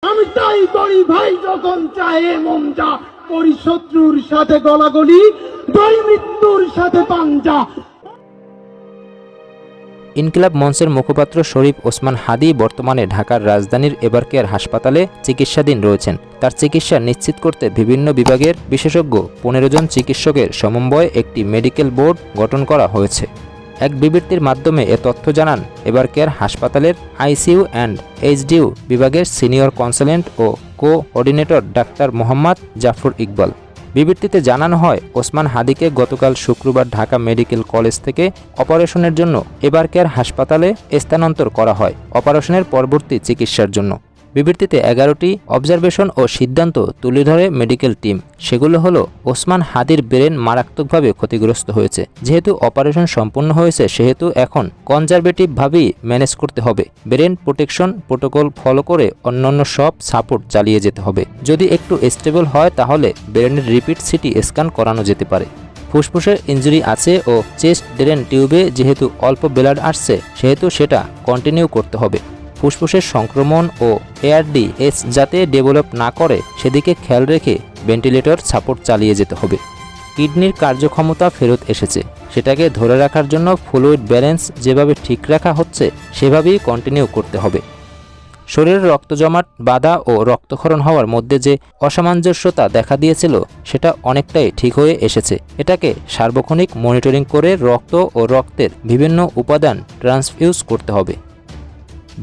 আমি তাই করি ভাই, যখন চাহে মন যা করি, শত্রুর সাথে গলাগলি, দই মৃত্যুর সাথে পাঞ্জা। ইনকিলাব মঞ্চের মুখপাত্র শরীফ ওসমান হাদি বর্তমানে ঢাকার রাজধানীর এভারকেয়ার হাসপাতালে চিকিৎসাধীন রয়েছেন। তার চিকিৎসা নিশ্চিত করতে বিভিন্ন বিভাগের বিশেষজ্ঞ 15 জন চিকিৎসকের সমন্বয়ে একটি মেডিকেল বোর্ড গঠন করা হয়েছে। এক বিবৃতির মাধ্যমে এ তথ্য জানান এভারকেয়ার হাসপাতালের আইসিইউ অ্যান্ড এইচডিইউ বিভাগের সিনিয়র কনসালটেন্ট ও কোঅর্ডিনেটর ডাক্তার মোহাম্মদ জাফর ইকবাল। বিবৃতিতে জানানো হয়, ওসমান হাদিকে গতকাল শুক্রবার ঢাকা মেডিকেল কলেজ থেকে অপারেশনের জন্য এভারকেয়ার হাসপাতালে স্থানান্তর করা হয় অপারেশনের পরবর্তী চিকিৎসার জন্য। বিবৃতিতে 11টি অবজারভেশন ও সিদ্ধান্ত তুলে ধরে মেডিকেল টিম। সেগুলো হলো, ওসমান হাদির ব্রেন মারাত্মকভাবে ক্ষতিগ্রস্ত হয়েছে। যেহেতু অপারেশন সম্পন্ন হয়েছে, সেহেতু এখন কনজারভেটিভভাবেই ম্যানেজ করতে হবে। ব্রেন প্রোটেকশন প্রোটোকল ফলো করে অন্যান্য সব সাপোর্ট চালিয়ে যেতে হবে। যদি একটু স্টেবল হয় তাহলে ব্রেনের রিপিট সিটি স্ক্যান করানো যেতে পারে। ফুসফুসের ইনজুরি আছে ও চেস্ট ড্রেন টিউবে যেহেতু অল্প ব্লাড আসছে, সেহেতু সেটা কন্টিনিউ করতে হবে। ফুসফুসের সংক্রমণ ও এআরডিএস যাতে ডেভেলপ না করে সেদিকে খেয়াল রেখে ভেন্টিলেটর সাপোর্ট চালিয়ে যেতে হবে। কিডনির কার্যক্ষমতা ফেরত এসেছে, সেটাকে ধরে রাখার জন্য ফ্লুইড ব্যালেন্স যেভাবে ঠিক রাখা হচ্ছে সেভাবেই কন্টিনিউ করতে হবে। শরীরে রক্ত জমাট বাঁধা ও রক্তক্ষরণ হওয়ার মধ্যে যে অসামঞ্জস্যতা দেখা দিয়েছিল সেটা অনেকটাই ঠিক হয়ে এসেছে। এটাকে সার্বক্ষণিক মনিটরিং করে রক্ত ও রক্তের বিভিন্ন উপাদান ট্রান্সফিউজ করতে হবে।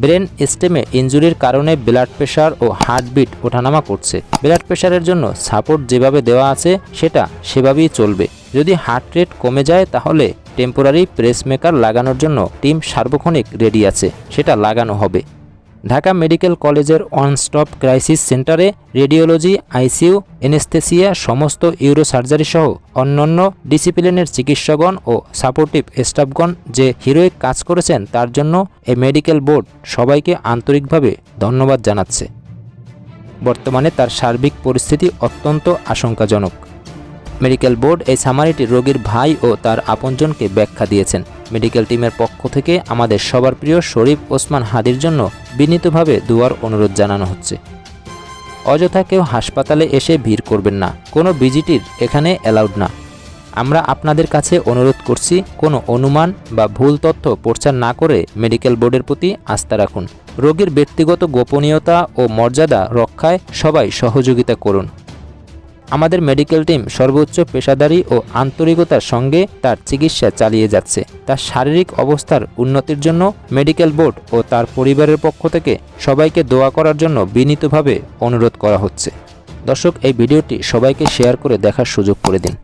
ব্রেন স্টেমে ইনজুরির কারণে ব্লাড প্রেশার ও হার্টবিট ওঠানামা করছে। ব্লাড প্রেশারের জন্য সাপোর্ট যেভাবে দেওয়া আছে সেটা সেভাবেই চলবে। যদি হার্ট রেট কমে যায় তাহলে টেম্পোরারি প্রেসমেকার লাগানোর জন্য টিম সার্বক্ষণিক রেডি আছে, সেটা লাগানো হবে। ঢাকা মেডিকেল কলেজের ওয়ান স্টপ ক্রাইসিস সেন্টারে রেডিওলজি, আইসিইউ, এনেস্থেসিয়া, সমস্ত ইউরোসার্জারি সহ অন্যান্য ডিসিপ্লিনের চিকিৎসকগণ ও সাপোর্টিভ স্টাফগণ যে হিরোইক কাজ করেছেন তার জন্য এই মেডিকেল বোর্ড সবাইকে আন্তরিকভাবে ধন্যবাদ জানাচ্ছে। বর্তমানে তার সার্বিক পরিস্থিতি অত্যন্ত আশঙ্কাজনক। মেডিকেল বোর্ড এই সামারিটি রোগীর ভাই ও তার আপনজনকে ব্যাখ্যা দিয়েছেন। মেডিকেল টিমের পক্ষ থেকে আমাদের সবার প্রিয় শরীফ ওসমান হাদির জন্য বিনীতভাবে দুয়ার অনুরোধ জানানো হচ্ছে। অযথা কেউ হাসপাতালে এসে ভিড় করবেন না, কোনো ভিজিটির এখানে অ্যালাউড না। আমরা আপনাদের কাছে অনুরোধ করছি, কোনো অনুমান বা ভুল তথ্য প্রচার না করে মেডিকেল বোর্ডের প্রতি আস্থা রাখুন। রোগীর ব্যক্তিগত গোপনীয়তা ও মর্যাদা রক্ষায় সবাই সহযোগিতা করুন। আমাদের মেডিকেল টিম সর্বোচ্চ পেশাদারি ও আন্তরিকতার সঙ্গে তার চিকিৎসা চালিয়ে যাচ্ছে। তার শারীরিক অবস্থার উন্নতির জন্য মেডিকেল বোর্ড ও তার পরিবারের পক্ষ থেকে সবাইকে দোয়া করার জন্য বিনীতভাবে অনুরোধ করা হচ্ছে। দর্শক, এই ভিডিওটি সবাইকে শেয়ার করে দেখার সুযোগ করে দিন।